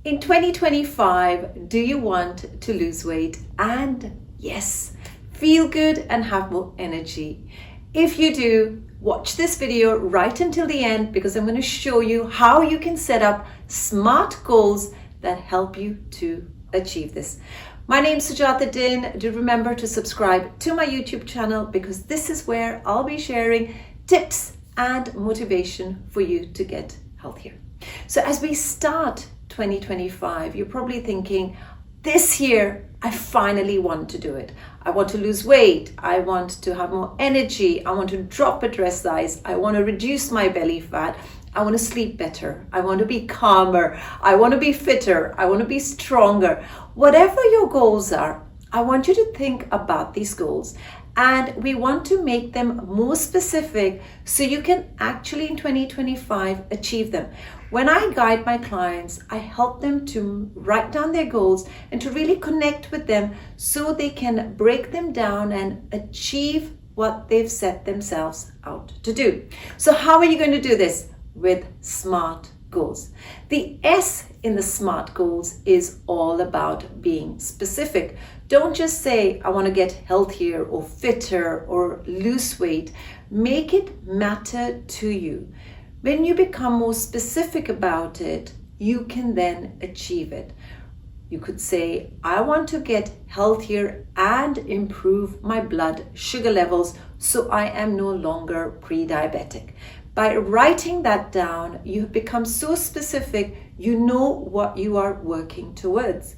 In 2025, do you want to lose weight and, yes, feel good and have more energy? If you do, watch this video right until the end because I'm going to show you how you can set up smart goals that help you to achieve this. My name is Sujata Din. Do remember to subscribe to my YouTube channel because this is where I'll be sharing tips and motivation for you to get healthier. So as we start 2025, you're probably thinking, this year, I finally want to do it. I want to lose weight. I want to have more energy. I want to drop a dress size. I want to reduce my belly fat. I want to sleep better. I want to be calmer. I want to be fitter. I want to be stronger. Whatever your goals are, I want you to think about these goals. And we want to make them more specific so you can actually in 2025 achieve them. When I guide my clients, I help them to write down their goals and to really connect with them so they can break them down and achieve what they've set themselves out to do. So how are you going to do this? With SMART goals. The S in the SMART goals is all about being specific. Don't just say, I want to get healthier or fitter or lose weight. Make it matter to you. When you become more specific about it, you can then achieve it. You could say, I want to get healthier and improve my blood sugar levels so I am no longer pre-diabetic. By writing that down, you become so specific, you know what you are working towards.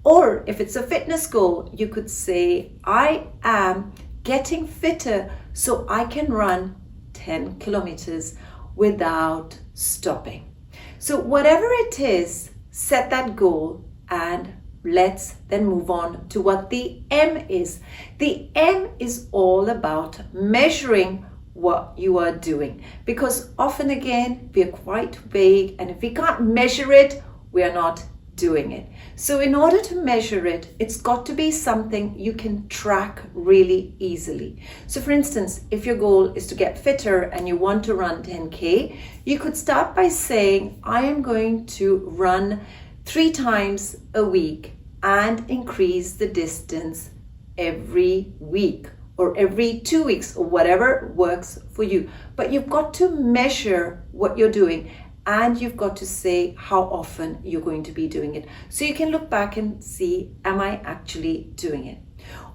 Or if it's a fitness goal, you could say, I am getting fitter so I can run 10 kilometers without stopping. So whatever it is, set that goal and let's then move on to what the M is. The M is all about measuring what you are doing, because often again we are quite vague, and if we can't measure it, we are not doing it. So in order to measure it, it's got to be something you can track really easily. So for instance, if your goal is to get fitter and you want to run 10K, you could start by saying, I am going to run 3 times a week and increase the distance every week or every 2 weeks or whatever works for you. But you've got to measure what you're doing and you've got to say how often you're going to be doing it. So you can look back and see, am I actually doing it?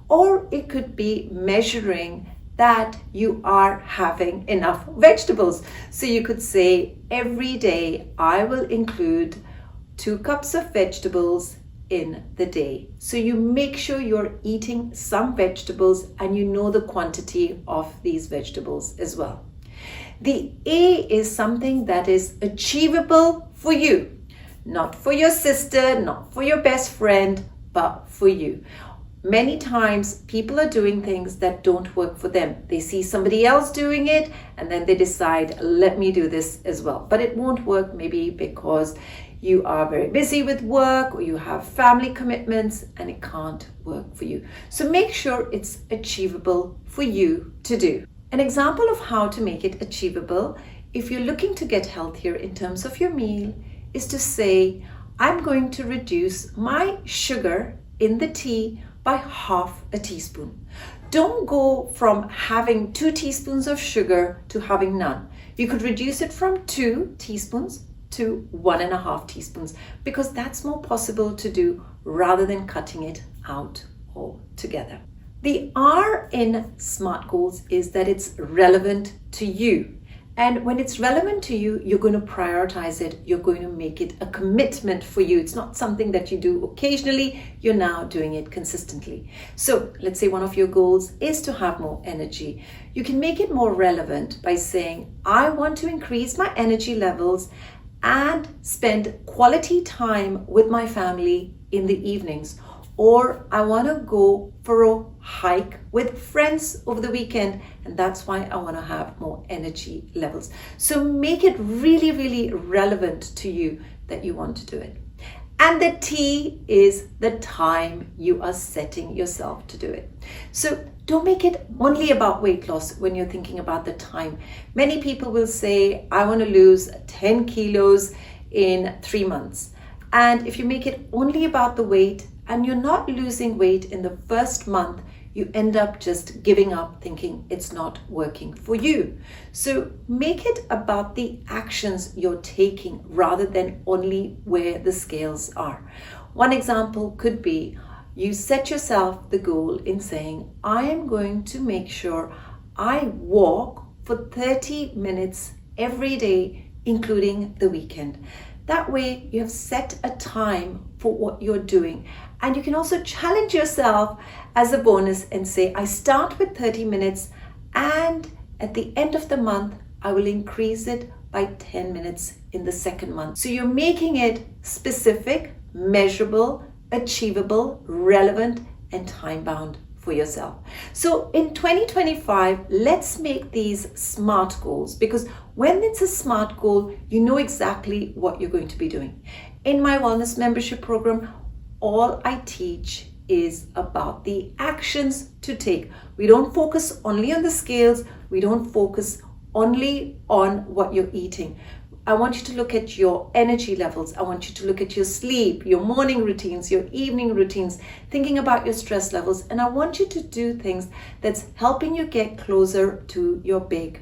Or it could be measuring that you are having enough vegetables. So you could say, every day I will include 2 cups of vegetables in the day. So you make sure you're eating some vegetables and you know the quantity of these vegetables as well. The A is something that is achievable for you, not for your sister, not for your best friend, but for you. Many times people are doing things that don't work for them. They see somebody else doing it and then they decide, let me do this as well. But it won't work maybe because you are very busy with work or you have family commitments and it can't work for you. So make sure it's achievable for you to do. An example of how to make it achievable, if you're looking to get healthier in terms of your meal, is to say, I'm going to reduce my sugar in the tea by half a teaspoon. Don't go from having 2 teaspoons of sugar to having none. You could reduce it from 2 teaspoons to 1.5 teaspoons because that's more possible to do rather than cutting it out altogether. The R in SMART goals is that it's relevant to you. And when it's relevant to you, you're going to prioritize it. You're going to make it a commitment for you. It's not something that you do occasionally. You're now doing it consistently. So let's say one of your goals is to have more energy. You can make it more relevant by saying, I want to increase my energy levels and spend quality time with my family in the evenings. Or I want to go for a hike with friends over the weekend, and that's why I want to have more energy levels. So make it really, really relevant to you that you want to do it. And the T is the time you are setting yourself to do it. So don't make it only about weight loss when you're thinking about the time. Many people will say, I want to lose 10 kilos in 3 months. And if you make it only about the weight and you're not losing weight in the first month, you end up just giving up, thinking it's not working for you. So make it about the actions you're taking rather than only where the scales are. One example could be you set yourself the goal in saying, I am going to make sure I walk for 30 minutes every day, including the weekend. That way you have set a time for what you're doing. And you can also challenge yourself as a bonus and say, I start with 30 minutes and at the end of the month, I will increase it by 10 minutes in the second month. So you're making it specific, measurable, achievable, relevant, and time-bound for yourself. So in 2025, let's make these SMART goals, because when it's a SMART goal, you know exactly what you're going to be doing. In my wellness membership program, all I teach is about the actions to take. We don't focus only on the scales. We don't focus only on what you're eating. I want you to look at your energy levels. I want you to look at your sleep, your morning routines, your evening routines, thinking about your stress levels. And I want you to do things that's helping you get closer to your big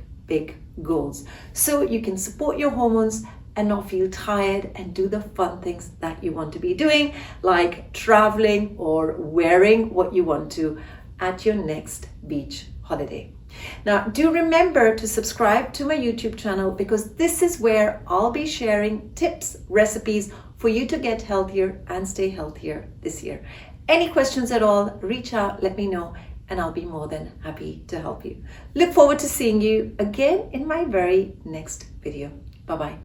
goals. So you can support your hormones and not feel tired and do the fun things that you want to be doing, like traveling or wearing what you want to at your next beach holiday. Now, do remember to subscribe to my YouTube channel, because this is where I'll be sharing tips, recipes for you to get healthier and stay healthier this year. Any questions at all, reach out, let me know, and I'll be more than happy to help you. Look forward to seeing you again in my very next video. Bye-bye.